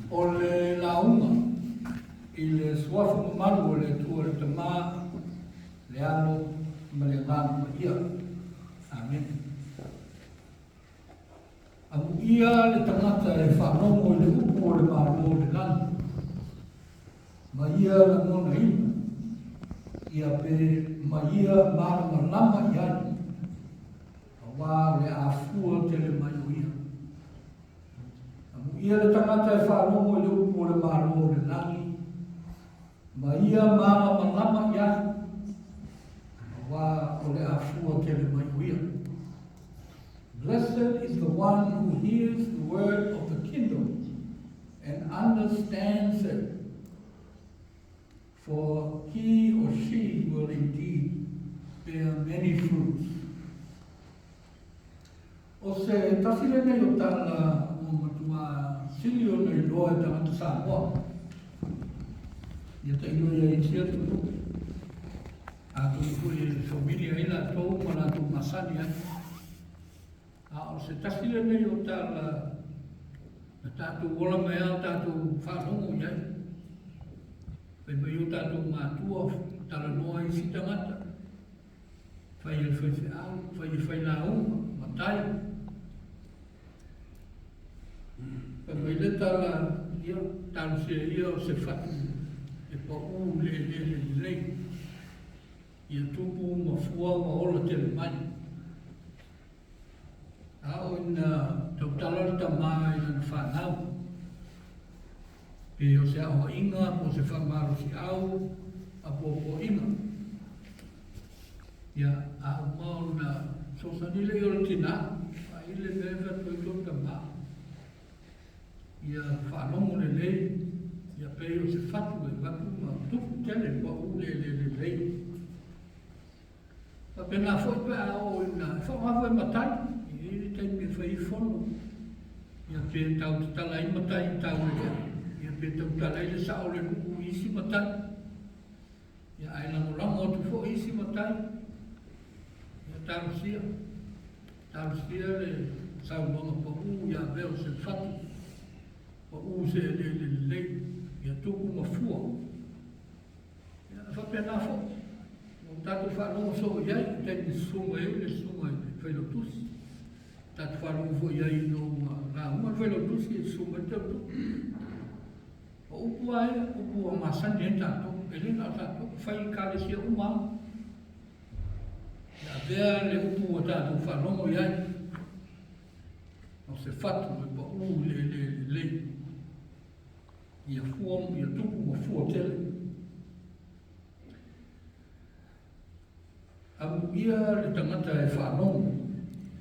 o le launga i le suafu mamalu o le tua le tamā le ano ma le ngānu ia. Amen. Amu ia le tangata e whanongo i le upu o le mālo le lana. Ma ia la mona ina. Ia pe ma ia marama lama iai. Wā le afua te le mai o ia. Amu ia le tangata e whanongo i le upu o le mālo le langi. Ma ia marama lama iai. Wā o le afua te le mai o ia. Blessed is the one who hears the word of the kingdom and understands it, for he or she will indeed bear many fruits. O se tawhire nei o tala o matua silio nei loa e tangata Samoa. Ia ta ilo ia i tia tuku. A tuku i familia ila tau mana tu masani ai. A o se tawhire nei o tala na tātou wola mai au tātou whanongo iai. Pai mai o tātou mātua tala noa i si tangata. Whai e whai au, whai e whai la uma, matai. Pai mai le tala ia, tālu se ia o se whatu e pa u le. Ia tupu ma fua ma ola te le mai. Au ina tau tala ta mai na whanau. E o se au inga, po se whamaro si au, a po inga. Ia au mau na sosanile i ora tina, a ile mewa tui tau ta maa. Ia whanongo le lei, ia pei o se whatu e watu ma tupu tele pa u le lei. Pa pena foi pe au ina, whamafu e matai, i te me whai whono. Ia pe tau te tala i matai tau le ia pe tau tala i le sao le nuku isi matai. Ia ai lango tu fo isi matai. Ia tarusia le sao longa pa u ia veo se whatu. Pa u se le ia tuku ma fua. Ia whapena fo. Tātou whanongo so iai, tēne sunga le whailotusi. Tātou whanongo fo iai no ngā uma whailotusi e sunga tautu. O upu aia, upu a masani e tātou, e lena tātou, whai kālesia umau. Ia vea le upu a tātou whanongo iai. O se whatu e pa u le. Ia fuam, ia tupu ma fua tele. Amu ia le tangata e whanongo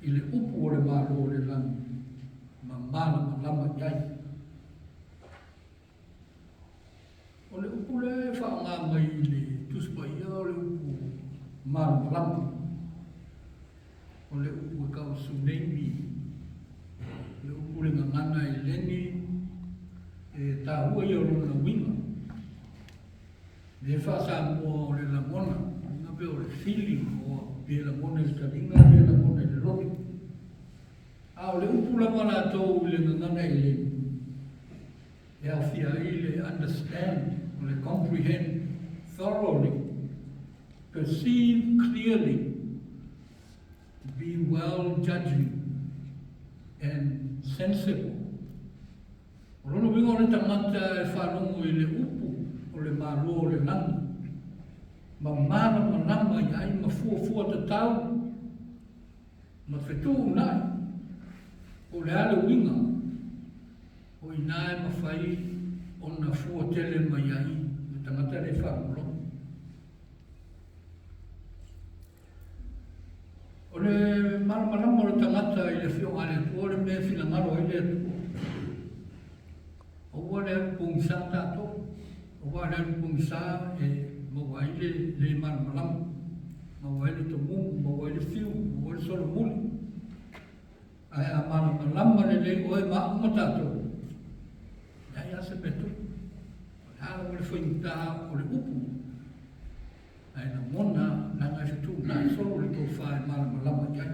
i le upu o le mālo o le lani, ma mana ma lama iai. O le upu le whaonga mai i le tuspa ia o le upu mana ma lama. O le upu e kau suneimi, le upu le ngangana i leni, e tā hua i o luna winga. Le whaasa mua o le lamona, o le feeling o pe la mona le taringa, pe la mona le robi. A o le upu la mana tau le ngangana i le. E au fia i le understand, o le comprehend thoroughly, perceive clearly, be well judging, and sensible. O lono wingo le tangata e whanongo i le upu o le malo o le langi. Ma mana ma lama i ai ma fua te tau, ma whetu nai, o le ale winga, o i nai ma whai o na fua tele ma i ai, me tangata le whanolo. O le mana ma lama o le tangata i le whio ale atu, o le mea whina malo i le atu. O ua le pungisa tato, o ua le pungisa e mawaile le marmalam, mawaile tomu, mawaile fiu, mawaile solo muli. Ai a marmalam le oe maumatato. Ai a se petu. Hala o le whainta o le upu. Ai na mona, na ngai fitu, na solo le tau whae marmalam ai.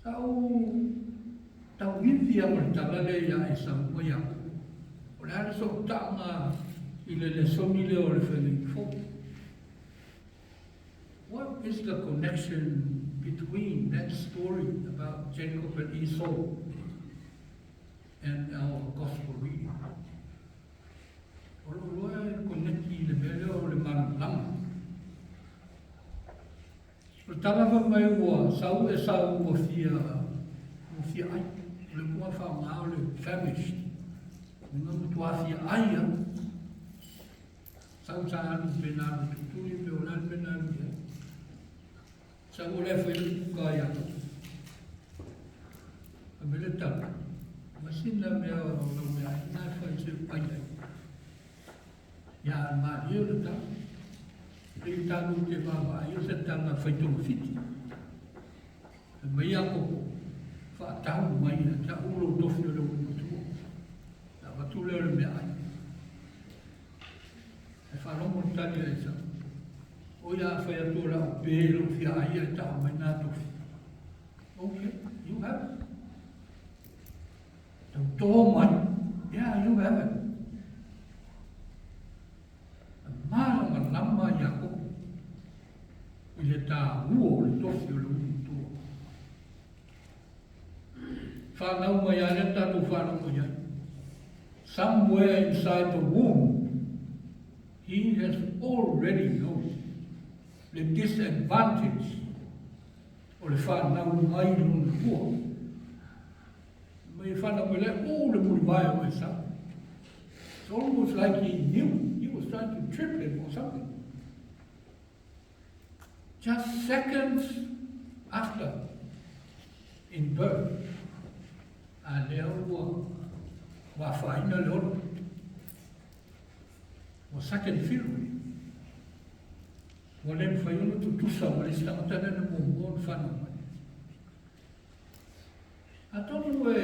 Sau tau wiwi a le tala le ia e sa mo ia o le ale so tanga i le soni le o le whenei fo. What is the connection between that story about Jacob and Esau and our gospel reading? O loa e koneki le mele o le maralama. O talawa mai ua sau e sau mo fia ai. O le kua whaonga o le famished. Nga mutua fia ai a. Sau sa anu pena anu tuturi me o lan pena anu ia. Sau o le whai kuka ia. A mele tala. Masina mea o lau mea ina whai se pai ai. Ia maari o le tala. Rei tānu te māma ai o se tanga whaitonga whiti. Mai a koko, whaatau mai a ta ulo tofi o le umatua. Ta watu leo le mea ai. E wharongo tani a esa. O ia whai atora o pēro fia ai a ta mai nā tofi. Okay, you have it. Tau tō mai, yeah, you have it. Marama lama ia koko. I le tā ua o le tofi o le umatua. Whanau mai a le tatu whanau mai a. Somewhere inside the womb, he has already known the disadvantage o le whanau mai luna kua. Mai whanau mai le o le muri mai o e sa. It's almost like he knew. He was trying to trip him or something. Just seconds after, in birth, a leo wa whaina leo, wa second film. Wa len whaiona tu tusa wa le stamatana na mōmō na whanau mai. A tonu e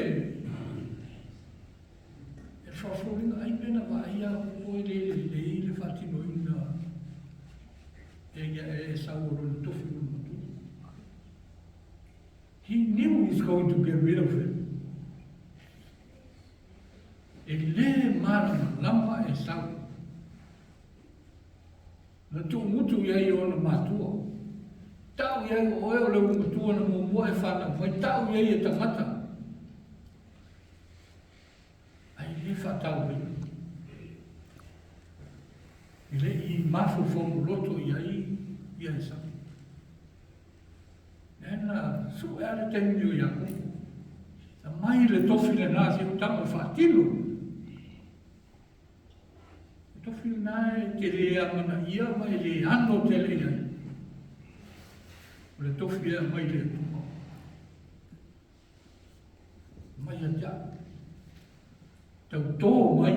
whawhoringa ai pena wa aia o le whatino ina e sauro le tofi matu. He knew he's going to get rid of it. E le marama lama e sau. Na tu mutu iai o na matua. Tau iai o eo le matua na mua e whana. Mai tau iai e tangata. I whatau ina. I le I Mafaufau loto I ai sa. Nena su e ale temi o iako. A mai le tofi le nasi o tama whatilo. Le tofi le nai te le amana ia mai le ano te le ai. Le tofi e mai le tuma. Mai a tia. Tau tō mai,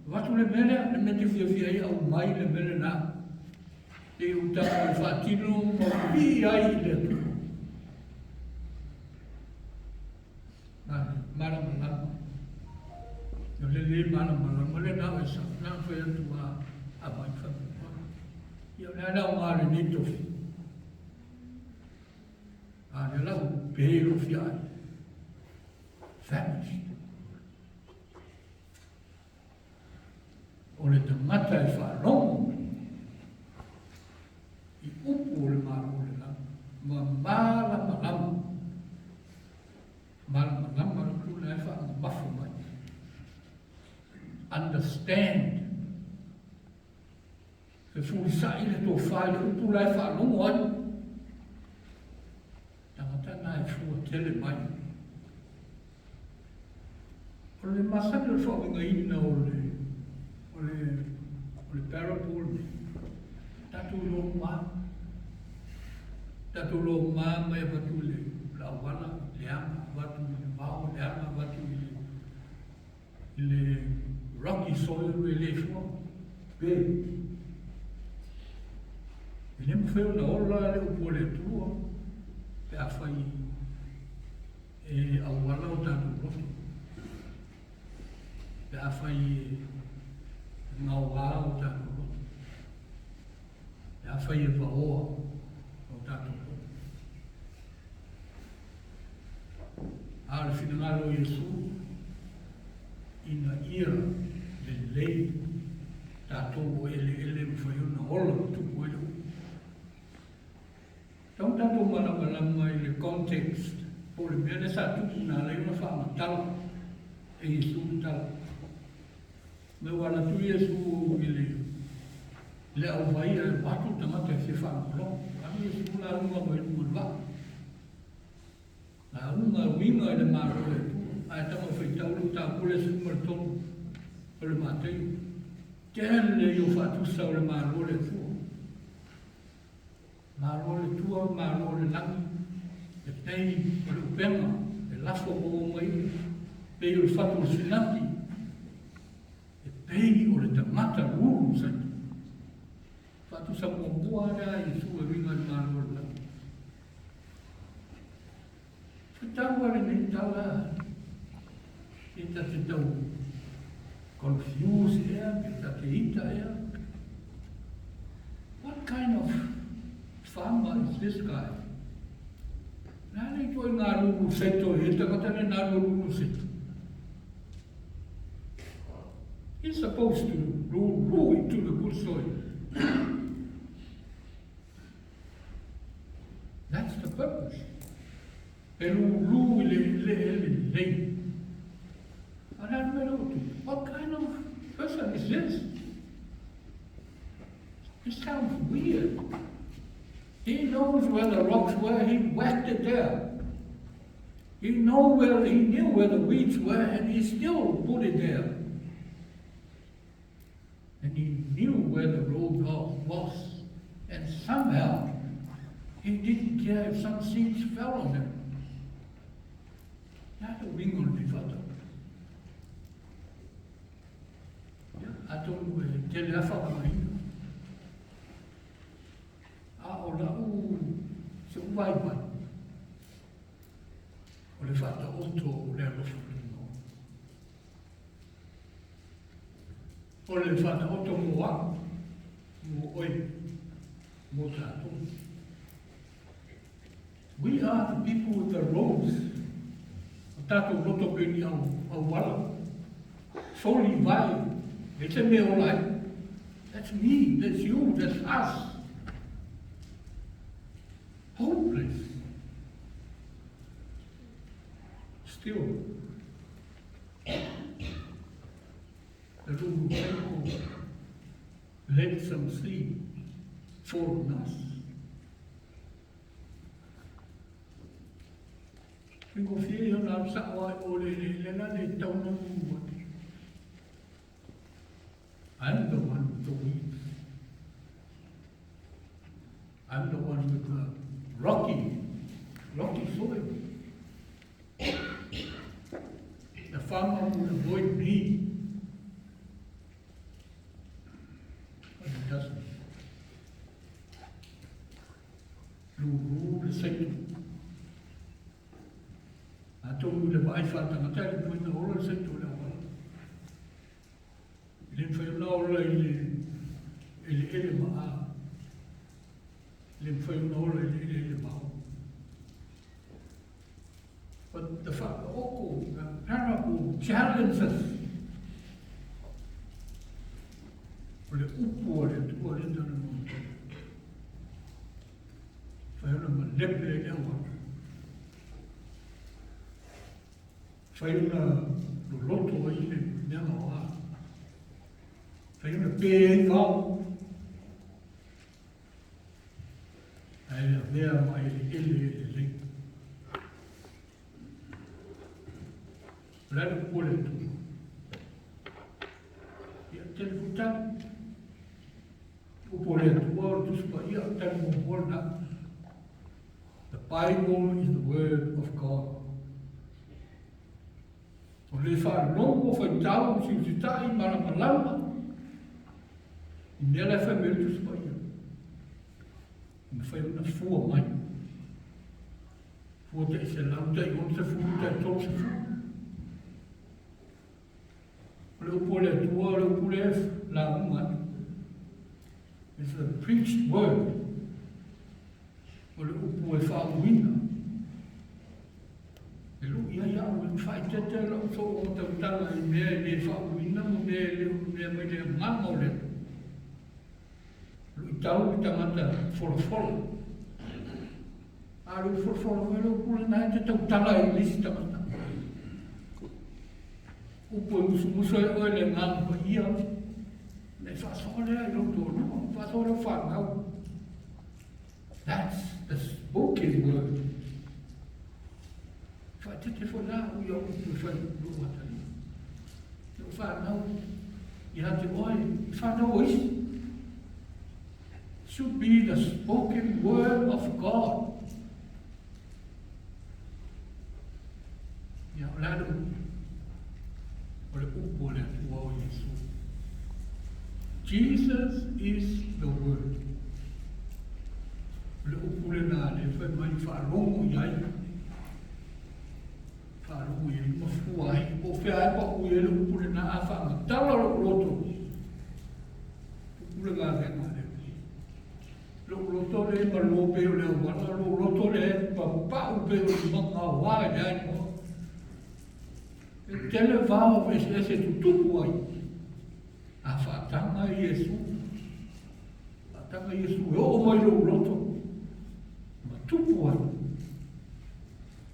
watu le mele, le mete fia fia ai au mai le mele nā. Te utaka e whatino, ma pi ai le tu. Marama lama. Yo le marama lama, le nā e sa, nā whai atu a mai whanu. Yo le ana o ngā le ni tofi. A le lau pēro fia ai. Famished. O le tangata e wharongo I upu o le maro o le lama. Ma marama lama. Marama lama le kula e wha mafu mai. Understand. Se furi sa ile tō whai le upu la e wharongo ai. Tangata na e fua tele mai. O le masana le whaonga ina o le parable tatu lo ma mai watu le lawala le ama watu le mau le ama watu le rocky soil le fua pe ele me fez na ola le upo le tua pe a fai e awala o tatu roto pe a fai ngau o tātou roto. E a whai e whaoa o tātou roto. a le finangalo Iesu ina ia le lei tātou ele mwhaiona ola tupu ele. Tau tātou malama i le context po le mea le sa tupu nā lei una whaamatala e Iesu tala. Me wala tu Iesu i le au vai e watu tamata e se whaamalo. Ami Iesu la runga mo e mua wa. La runga winga e le maro e tu. Ai tama whaitau lu tā pule se umar tonu o le mātei. Tēn le i o whatusa o le maro le tu. Maro le tua, maro le langi. E pei o le upenga, e lafo o mai. Pei o le whatu o sinati. E pei o le tamata ruru sai. Whatusa mo mua rea i su e winga le maro le langi. Whatawa le nei tala. E ta te tau confused ea, e ta te ita ea. What kind of farmer is this guy? Nāne toi ngā ruru seto, e takatane ngā ruru seto. He's supposed to rule into the good soil. That's the purpose. E rulu le. What kind of person is this? It sounds weird. He knows where the rocks were, he whacked it there. He knew where the weeds were, and he still put it there. And he knew where the road was. And somehow, he didn't care if some seeds fell on him. That's a wingle bifata. Ato te le afa mai. A o la u se uai mai. O le fata oto o le alofa tuno. O le fata oto moa, mo oi, mo tato. We are the people with the roads. Tato roto peni au wala. Soli vai. It's a me all right. That's me, that's you, that's us. Hopeless. Still, the little people let some seed fall on us. We go feel on our side, or they don't know what. I'm the one with the weeds. I'm the one with the rocky soil. The farmer will avoid me, but he doesn't. Lulu the Satan. I told you the wife at the hotel with the whole Satan. Le whaiunaola i le ele maa. Le whaiunaola i le ele maa. But the whakaoko, the parable challenges. O le upu o le tua le tana mo. Whaiuna ma lepe e ewa. Whaiuna lo loto i le nyama o a. Whaiuna pē ngau. Ai a mea mai ele le. Lada pole tu. Ia tele futani. Upole tu o tu spa ia tele mo polna. The Bible is the word of God. O le wha longo whaitau si utitai malamalama. I nela wha me tu spa ia. I whai una fua mai. Fua te se lauta I on se fua te tol se fua. O le upole tu o le upole la umani. It's a preached word. O le upu e whauina. E lu ia ia te lo so o te tala I mea le whauina mo mea le mai le nganga o le. Lui tau I tangata whora. A lui whora me lo kule nai te tau tala I lisi tangata. Upo I musu e oe le nganga pa ia. Le whasole ai lo tō no, whasole whangau. That's the spoken word. Whaitete whana ui au upu whanau watani. No whanau, I hate oi, whanau isi. Should be the spoken word of God. Ia o lado, o le upu le tua o Yesu. Jesus is the word. Le upu le nā le whai mai whārongo iai. Whārongo iai mafua ai. O whea e pa ui e le upu le nā a whaanga tala lo roto. Upu le ngā le ngā le. Lo roto le ma lo peo le wana. Lo roto le pa pau peo le manga wāe le ai mo. E tele vāo e se tutupu ai. A whaatanga I Yesu. Whaatanga I Yesu e o mai lo roto. Tupu ai.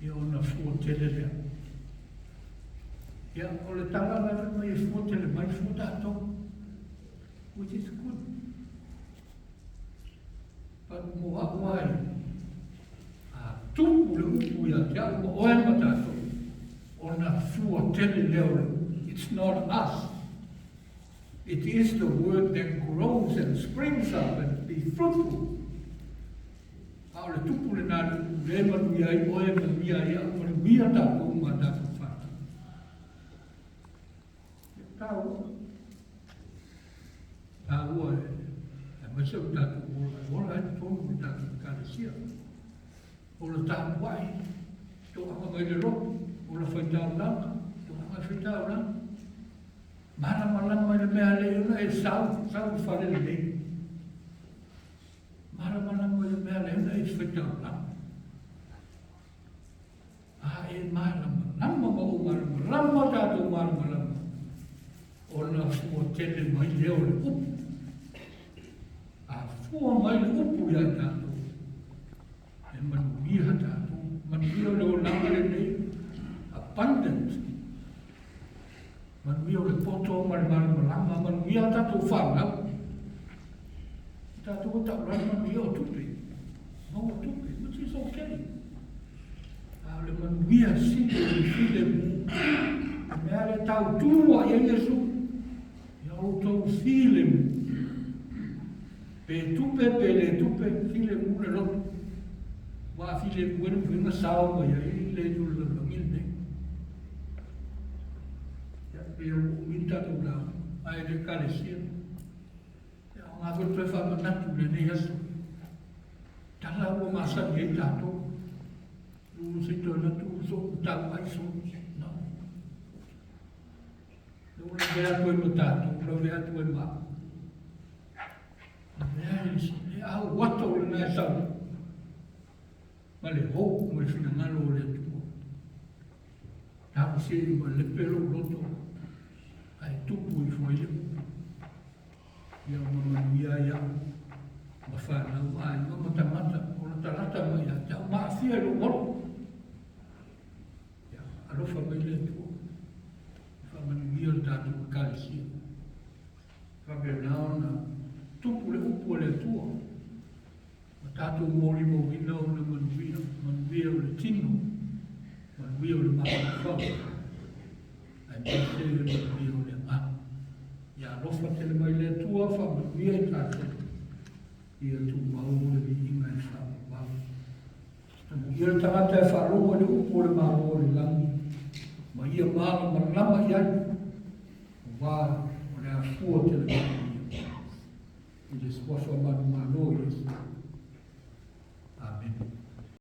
Ia ona fua tele lea. Ia o le tanga lawe mai e fua tele mai fua tātou. Which is good. But mo hau ai. A tupu le upu ia te au mo oe ma tātou. Ona fua tele lea. It's not us. It is the word that grows and springs up and be fruitful. A le tupu le nāre le manu iai oe manu iai a o le mia tātou ma tātou whata. Tāua. Tāua e masau tātou ola e tonu me tātou kāresia. Ola tātou wai. Tō anga mai le ropu. Ola whaitau langa. Tō anga whaitau langa. Mana malama mai le mea le una e sau whare le nei. Marama le mea le una e whaitau lama. A e marama lama ma o marama lama tātou marama lama. O na fua tele mai leo le upu. A fua mai le upu ia tātou. E manuia tātou. Manuia le o lama le nei. Abundant. Manuia o le poto ma le marama lama. Manuia tātou whanau. Tātou tau rana manuia o tupe. Mau o tupe, which is okay. A le manuia sile o file mu. A mea le tau tua I Yesu. Ia o tau file mu. Pe tupe, pe le tupe, file mu le lotu. Wa file mu enu whina sao ma ia I le nulu le langil ne. Ia pe o minta tu la. Ai le kalesia. Ngā whatua whamanatu le nei aso. Tala ua masani e tātou. Ulu se tō natu so tau aiso. No. Ula vea koe mo tātou. Ula vea koe ma. Vea e au wata o le nai sau. Ma le hou mo le whina ngalo o le tuko. Tau se ma le pelo roto. Ai tupu I fwailu. Ia mamanuia ia ma whanau ai ma matamata o na tarata mai a tau maafia lo moro. Ia arofa mai le tua. Whamanuia o tātou kālesia. Whapenao na tupu le upu le tua. Ma tātou mori mo wina o na manuia. Manuia o le tino. Manuia o le Mafaufau. Ai pese o le manuia o le ngā. Ia rofa tele mai le tua whamanuia I tātou. Ia tu maunga le inga I whamau. Ia le tangata e wharongo le upo le maunga le langi. Ma ia maala marama I ai. Wā o le a fua tele mai. I le swafa manu manu. Amen.